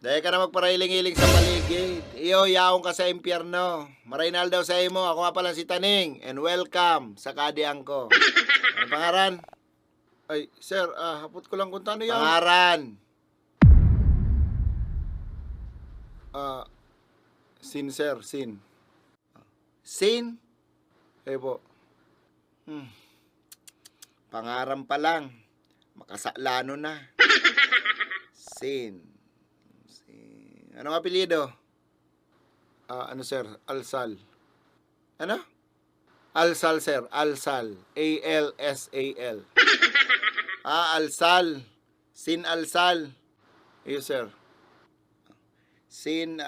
Dahil ka na magparailing-iling sa paligid. Iyo, yaong ka sa impyerno. Maraynal daw sa imo. Ako nga pala si Taning. And welcome sa kadiang ko. Ano pangaran? Ay, sir, hapot ko lang kung tano yan. Pangaran. Sin, sir, sin. Sin? Eh po. Pangaran pa lang. Makasaklano na. Sin. Anong apelyido? Ano sir? Alsal. Ano? Alsal sir. Alsal. A-L-S-A-L. Alsal. Sin Alsal. Yes sir. Sin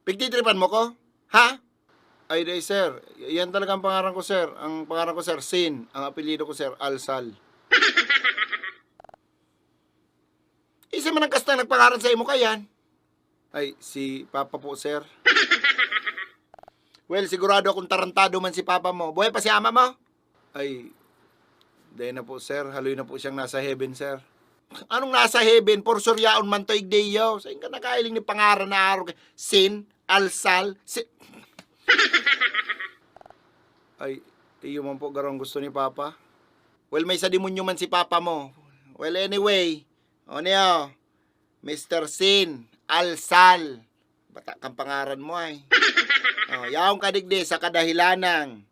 Pigtitripan mo ko? Ha? Ay, day, sir. Yan talaga ang pangaran ko, sir. Ang pangaran ko, sir, Sin. Ang apelyido ko, sir, Alsal. Isa man ang kasta nagpangaran sa imo kayan. Ay, si Papa po, sir. Well, sigurado akong tarantado man si Papa mo. Buhay pa si ama mo? Ay, day na po, sir. Haloy na po siyang nasa heaven, sir. Anong nasa heaven? Por suryaon man to igdeyo. Saan ka nakailing ni pangaran na araw? Sin, Alsal, Ay, iyo man po garong gusto ni Papa. Well, may sa demonyo man si Papa mo. Well, anyway. O niyo, Mr. Sin, Alsal. Bata kang pangaran mo ay. Yaong kadigdi sa kadahilanang.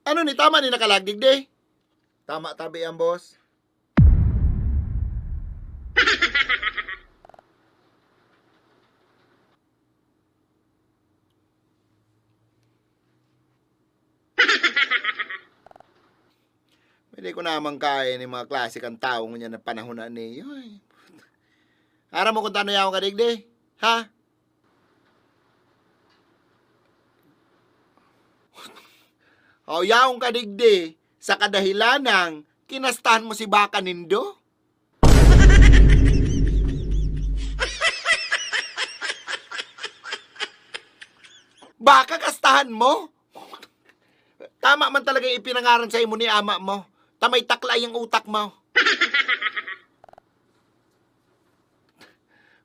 Ano ni tama ni nakalagdig de? Tama tabi ang boss. Pwede ko namang kaya ni mga klase kang taong niya na panahon na niyo. Ara mo kung tano yaong kadigdi? Ha? Yaong kadigdi sa kadahilanang kinastahan mo si Baka Nindo? Baka kastahan mo? Tama man talaga yung ipinangaran sa imo ni ama mo. Tamay takla yung utak mo.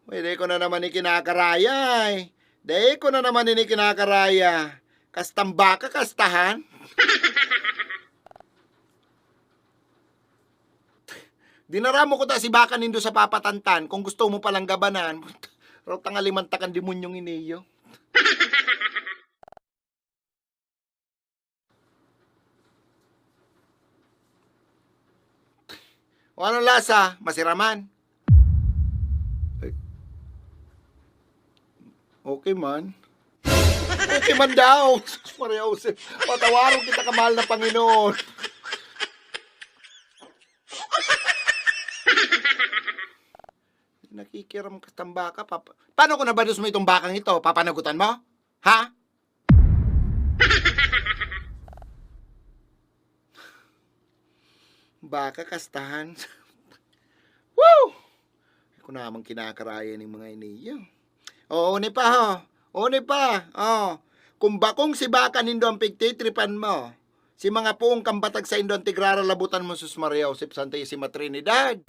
Pwede ko na naman ikinakaraya eh. Dahil ko na naman ikinakaraya. Kastang baka kastahan? Dinaramo ko ta si Baka Nindo sa papatantan kung gusto mo palang gabanan. Rotang alimantakan demonyong iniyo. O anong lasa? Masiraman? Okay man. Okay man daw. Maria Jose, patawarin kita kamahal na Panginoon. Nakikiram ka ng baka. Paano ko nabadus mo itong bakang ito? Papanagutan mo? Ha? Baka kastahan. Woo! Ako namang kinakaraya ng mga iniyo. Oo, ni pa ho. Oo, ni pa. Kung bakong si Baka Nindo ang pigtitripan mo, si mga puong kambatag sa Indo ang tigrara labutan mo sus Maria Josep Santissima Trinidad.